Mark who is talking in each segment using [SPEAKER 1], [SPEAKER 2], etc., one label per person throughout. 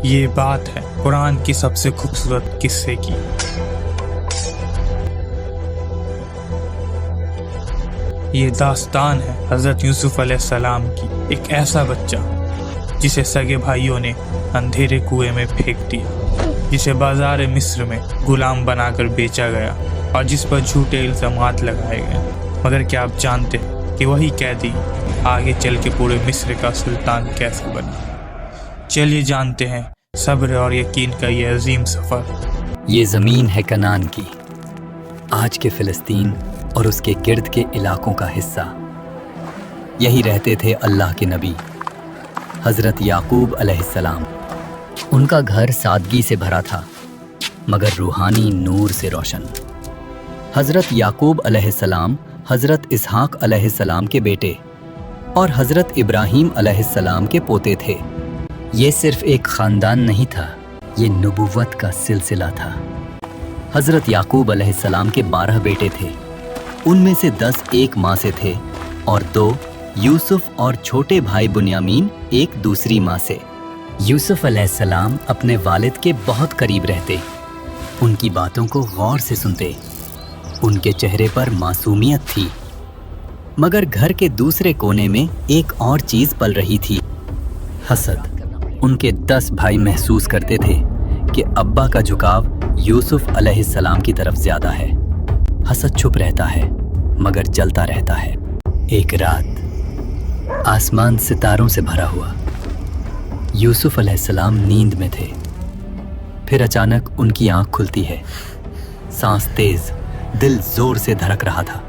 [SPEAKER 1] یہ بات ہے قرآن کی سب سے خوبصورت قصے کی۔ یہ داستان ہے حضرت یوسف علیہ السلام کی، ایک ایسا بچہ جسے سگے بھائیوں نے اندھیرے کنویں میں پھینک دیا، جسے بازار مصر میں غلام بنا کر بیچا گیا اور جس پر جھوٹے الزامات لگائے گئے۔ مگر کیا آپ جانتے ہیں کہ وہی قیدی آگے چل کے پورے مصر کا سلطان کیسے بنا؟ چلیے جانتے ہیں صبر اور یقین کا یہ عظیم سفر۔
[SPEAKER 2] یہ زمین ہے کنعان کی، آج کے فلسطین اور اس کے گرد کے علاقوں کا حصہ۔ یہی رہتے تھے اللہ کے نبی حضرت یعقوب علیہ السلام۔ ان کا گھر سادگی سے بھرا تھا مگر روحانی نور سے روشن۔ حضرت یعقوب علیہ السلام حضرت اسحاق علیہ السلام کے بیٹے اور حضرت ابراہیم علیہ السلام کے پوتے تھے۔ یہ صرف ایک خاندان نہیں تھا، یہ نبوت کا سلسلہ تھا۔ حضرت یعقوب علیہ السلام کے 12 بیٹے تھے، ان میں سے 10 ایک ماں سے تھے اور 2 یوسف اور چھوٹے بھائی بنیامین ایک دوسری ماں سے۔ یوسف علیہ السلام اپنے والد کے بہت قریب رہتے، ان کی باتوں کو غور سے سنتے، ان کے چہرے پر معصومیت تھی۔ مگر گھر کے دوسرے کونے میں ایک اور چیز پل رہی تھی، حسد۔ ان کے 10 بھائی محسوس کرتے تھے کہ ابا کا جھکاؤ یوسف علیہ السلام کی طرف زیادہ ہے۔ حسد چھپ رہتا ہے مگر جلتا رہتا ہے۔ ایک رات آسمان ستاروں سے بھرا ہوا، یوسف علیہ السلام نیند میں تھے۔ پھر اچانک ان کی آنکھ کھلتی ہے، سانس تیز، دل زور سے دھڑک رہا تھا۔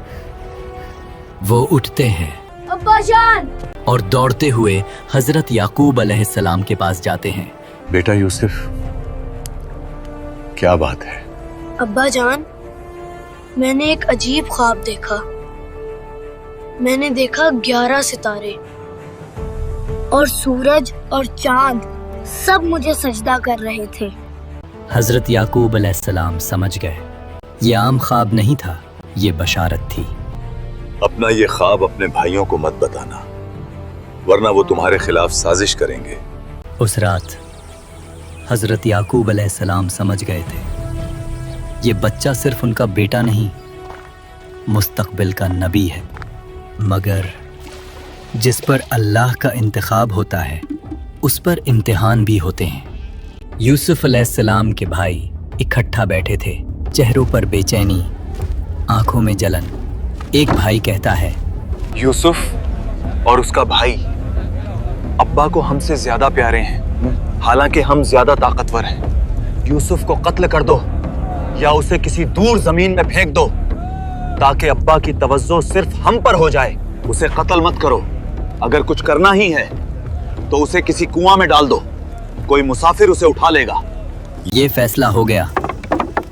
[SPEAKER 2] وہ اٹھتے ہیں
[SPEAKER 3] ابا جان،
[SPEAKER 2] اور دوڑتے ہوئے حضرت یعقوب علیہ السلام کے پاس جاتے ہیں۔
[SPEAKER 4] بیٹا یوسف، کیا بات ہے؟
[SPEAKER 3] ابا جان، میں نے ایک عجیب خواب دیکھا۔ میں نے دیکھا 11 ستارے اور سورج اور چاند سب مجھے سجدہ کر رہے تھے۔
[SPEAKER 2] حضرت یعقوب علیہ السلام سمجھ گئے یہ عام خواب نہیں تھا، یہ بشارت تھی۔
[SPEAKER 4] اپنا یہ خواب اپنے بھائیوں کو مت بتانا، ورنہ وہ تمہارے خلاف سازش کریں گے۔
[SPEAKER 2] اس رات حضرت یعقوب علیہ السلام سمجھ گئے تھے یہ بچہ صرف ان کا بیٹا نہیں، مستقبل کا نبی ہے۔ مگر جس پر اللہ کا انتخاب ہوتا ہے اس پر امتحان بھی ہوتے ہیں۔ یوسف علیہ السلام کے بھائی اکٹھا بیٹھے تھے، چہروں پر بے چینی، آنکھوں میں جلن۔ ایک بھائی کہتا ہے،
[SPEAKER 4] یوسف اور اس کا بھائی ابا کو ہم سے زیادہ پیارے ہیں، حالانکہ ہم زیادہ طاقتور ہیں۔ یوسف کو قتل کر دو یا اسے کسی دور زمین میں پھینک دو تاکہ ابا کی توجہ صرف ہم پر ہو جائے۔ اسے قتل مت کرو، اگر کچھ کرنا ہی ہے تو اسے کسی کنواں میں ڈال دو، کوئی مسافر اسے اٹھا لے گا۔
[SPEAKER 2] یہ فیصلہ ہو گیا۔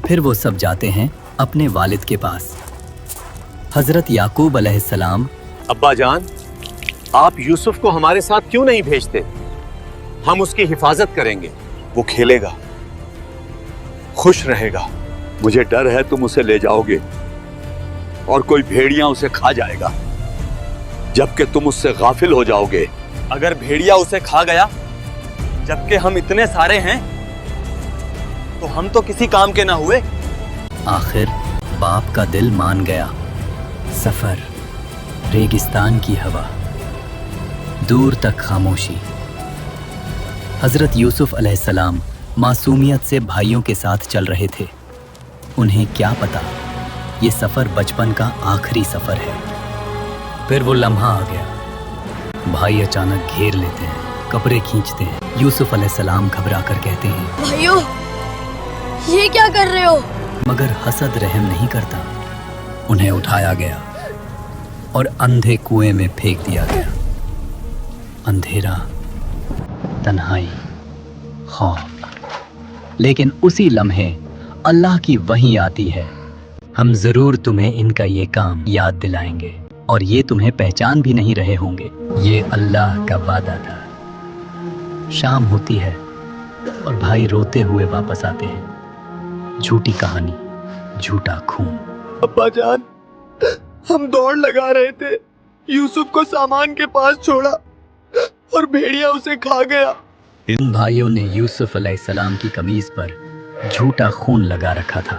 [SPEAKER 2] پھر وہ سب جاتے ہیں اپنے والد کے پاس۔ حضرت یعقوب علیہ السلام،
[SPEAKER 5] ابا جان، آپ یوسف کو ہمارے ساتھ کیوں نہیں بھیجتے؟ ہم اس کی حفاظت کریں گے۔
[SPEAKER 4] وہ کھیلے گا، خوش رہے گا۔ مجھے ڈر ہے تم اسے لے جاؤ گے اور کوئی بھیڑیاں اسے کھا جائے گا، جبکہ تم اس سے غافل ہو جاؤ گے۔
[SPEAKER 5] اگر بھیڑیا اسے کھا گیا جبکہ ہم اتنے سارے ہیں تو ہم تو کسی کام کے نہ ہوئے۔
[SPEAKER 2] آخر باپ کا دل مان گیا۔ سفر، ریگستان کی ہوا، دور تک خاموشی۔ حضرت یوسف علیہ السلام معصومیت سے بھائیوں کے ساتھ چل رہے تھے۔ انہیں کیا پتا یہ سفر بچپن کا آخری سفر ہے۔ پھر وہ لمحہ آ گیا، بھائی اچانک گھیر لیتے ہیں، کپڑے کھینچتے ہیں۔ یوسف علیہ السلام گھبرا کر کہتے ہیں،
[SPEAKER 3] بھائیو، یہ کیا کر رہے ہو؟
[SPEAKER 2] مگر حسد رحم نہیں کرتا۔ انہیں اٹھایا گیا اور اندھے کنویں میں پھینک دیا گیا۔ اندھیرا، تنہائی، خوف۔ لیکن اسی لمحے اللہ کی وحی آتی ہے، ہم ضرور تمہیں ان کا یہ کام یاد دلائیں گے اور یہ تمہیں پہچان بھی نہیں رہے ہوں گے۔ یہ اللہ کا وعدہ تھا۔ شام ہوتی ہے اور بھائی روتے ہوئے واپس آتے ہیں۔ جھوٹی کہانی، جھوٹا خون۔
[SPEAKER 5] ابا جان، ہم دوڑ لگا رہے تھے، یوسف کو سامان کے پاس چھوڑا اور بھیڑیا اسے کھا گیا۔
[SPEAKER 2] इन भाइयों ने यूसुफ अलैहिस्सलाम की कमीज पर झूठा खून लगा रखा था।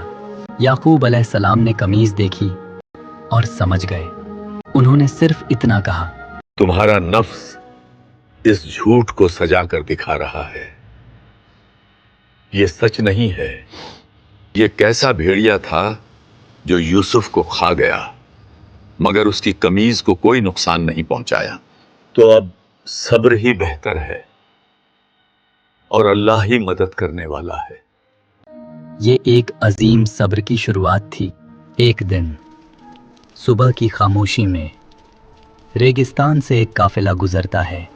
[SPEAKER 2] याकूब अलैहिस्सलाम ने कमीज देखी और समझ गए। उन्होंने सिर्फ इतना कहा,
[SPEAKER 6] तुम्हारा नफ्स इस झूठ को सजा कर दिखा रहा है। ये सच नहीं है। ये कैसा भेड़िया था जो यूसुफ को खा गया, मगर उसकी कमीज को कोई नुकसान नहीं पहुंचाया। तो अब सब्र ही बेहतर है और अल्लाह ही मदद करने वाला है।
[SPEAKER 2] ये एक अजीम सब्र की शुरुआत थी। एक दिन सुबह की खामोशी में रेगिस्तान से एक काफिला गुजरता है।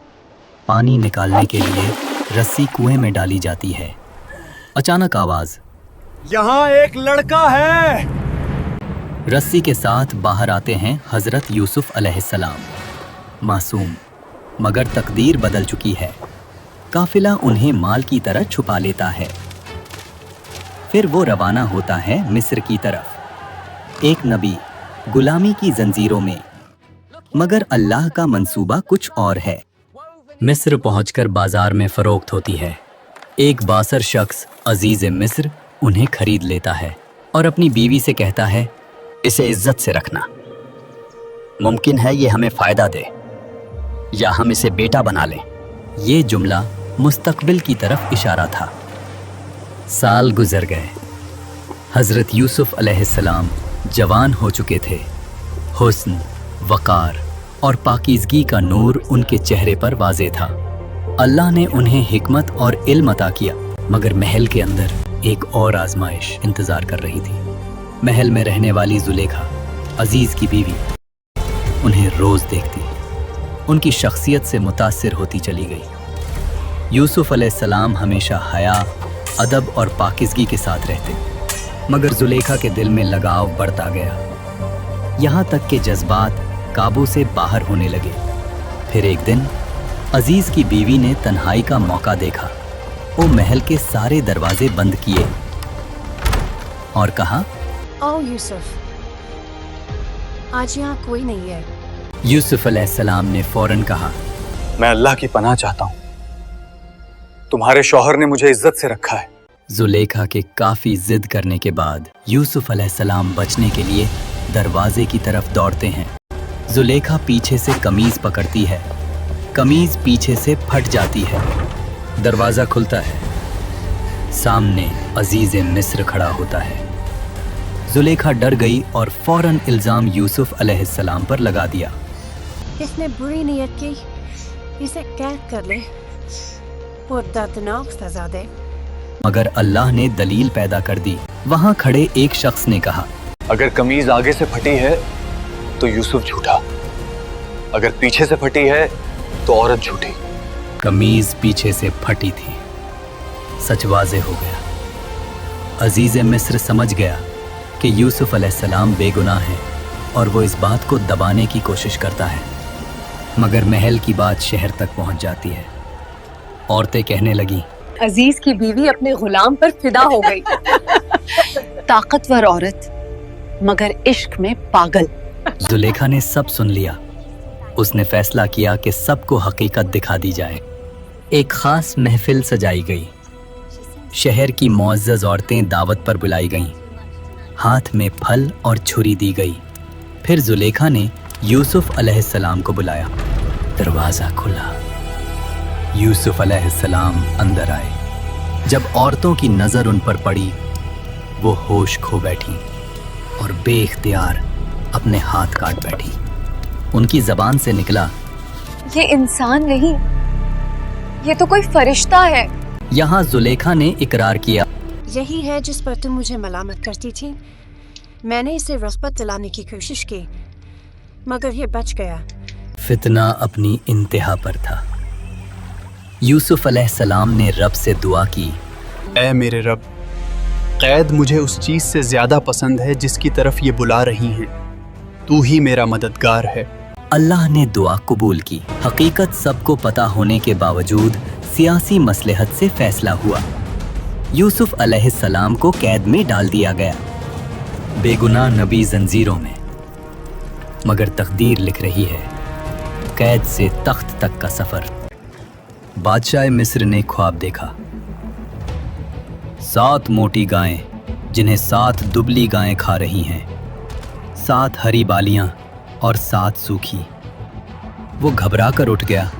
[SPEAKER 2] पानी निकालने के लिए रस्सी कुएं में डाली जाती है। अचानक आवाज,
[SPEAKER 5] यहाँ एक लड़का है।
[SPEAKER 2] रस्सी के साथ बाहर आते हैं हजरत यूसुफ अलैहिस्सलाम। मासूम, मगर तकदीर बदल चुकी है। काफिला उन्हें माल की तरह छुपा लेता है। फिर वो रवाना होता है मिस्र की तरफ, एक नबी गुलामी की जंजीरों में। मगर अल्लाह का मंसूबा कुछ और है। मिस्र पहुंचकर बाजार में फरोख्त होती है। एक बासर शख्स अजीज मिस्र उन्हें खरीद लेता है और अपनी बीवी से कहता है, इसे इज्जत से रखना। मुमकिन है ये हमें फायदा दे या हम इसे बेटा बना लें। ये जुमला मुस्तकबिल की तरफ इशारा था। साल गुजर गए। हजरत यूसुफ अलैहिस्सलाम जवान हो चुके थे। हुस्न, वकार और पाकीज़गी का नूर उनके चेहरे पर वाज़े था। अल्लाह ने उन्हें हिकमत और इल्म अता किया, मगर महल के अंदर एक और आजमाइश इंतजार कर रही थी। महल में रहने वाली जुलेखा, अजीज की बीवी, उन्हें रोज देखती, उनकी शख्सियत से मुतासिर होती चली गई। यूसुफ अलैहिस्सलाम हमेशा हया, अदब और पाकीज़गी के साथ रहते, मगर जुलेखा के दिल में लगाव बढ़ता गया, यहाँ तक कि जज्बात काबू से बाहर होने लगे। फिर एक दिन अजीज की बीवी ने तन्हाई का मौका देखा। वो महल के सारे दरवाजे बंद किए और कहा,
[SPEAKER 7] ओ यूसुफ, आज यहाँ कोई नहीं है।
[SPEAKER 2] यूसुफ अलैहिस्सलाम ने फौरन कहा,
[SPEAKER 4] मैं अल्लाह की पनाह चाहता हूँ। तुम्हारे शौहर ने मुझे इज्जत से रखा है।
[SPEAKER 2] जुलेखा के काफी जिद करने के बाद यूसुफ अलैहिस्सलाम बचने के लिए दरवाजे की तरफ दौड़ते हैं। जुलेखा पीछे से कमीज पकड़ती है। कमीज पीछे से फट जाती है। दरवाजा खुलता है। सामने अजीज मिस्र खड़ा होता है। जुलेखा डर गई और फौरन इल्जाम यूसुफ अलैहिस्सलाम पर लगा दिया।
[SPEAKER 7] इसने बुरी नीयत की, इसे कैद कर ले और दर्दनाक सजा दे।
[SPEAKER 2] मगर अल्लाह ने दलील पैदा कर दी। वहां खड़े एक शख्स ने कहा,
[SPEAKER 4] अगर कमीज आगे से फटी है तो यूसुफ झूठा, अगर पीछे से फटी है तो औरत झूठी।
[SPEAKER 2] कमीज पीछे से फटी थी। सच वाज़े हो गया। अजीज मिस्र समझ गया कि यूसुफ अलैहिस्सलाम बेगुनाह है और वो इस बात को दबाने की कोशिश करता है। मगर महल की बात शहर तक पहुंच जाती है। औरतें कहने लगी,
[SPEAKER 8] अजीज की बीवी अपने गुलाम पर फिदा हो गई। ताकतवर औरत मगर इश्क में पागल।
[SPEAKER 2] जुलेखा ने सब सुन लिया। उसने फैसला किया कि सबको हकीकत दिखा दी जाए। एक खास महफिल सजाई गई। शहर की मुअज़्ज़ज़ औरतें दावत पर बुलाई गईं। हाथ में फल और छुरी दी गई। फिर जुलेखा ने यूसुफ अलैहिस्सलाम को बुलाया। दरवाज़ा खुला। यूसुफ अलैहिस्सलाम अंदर आए। जब औरतों की नज़र उन पर पड़ी, वो होश खो बैठी और बेइख्तियार अपने हाथ काट बैठी। उनकी ज़बान से निकला,
[SPEAKER 8] ये इंसान नहीं, ये तो कोई फरिश्ता है।
[SPEAKER 2] यहाँ जुलेखा ने इकरार किया,
[SPEAKER 7] यही है जिस पर तुम मुझे मलामत करती थी। मैंने इसे रस्बत दिलाने की कोशिश की, मगर ये बच गया।
[SPEAKER 2] फितना अपनी इंतहा पर था। यूसुफ अलैहिस्सलाम ने रब से दुआ की,
[SPEAKER 9] ऐ मेरे रब, कैद मुझे उस चीज़ से ज़्यादा पसंद है जिसकी तरफ ये बुला रही हैं। तू ही मेरा मददगार है।
[SPEAKER 2] अल्लाह ने दुआ कबूल की। हकीकत सबको पता होने के बावजूद सियासी मसलहत से फैसला हुआ। यूसुफ अलैहिस्सलाम को कैद में डाल दिया गया। बेगुनाह नबी जंजीरों में, मगर तकदीर लिख रही है कैद से तख्त तक का सफर। बादशाह मिस्र ने ख्वाब देखा। 7 मोटी गायें जिन्हें 7 दुबली गायें खा रही हैं, 7 हरी बालियां और 7 सूखी। वो घबरा कर उठ गया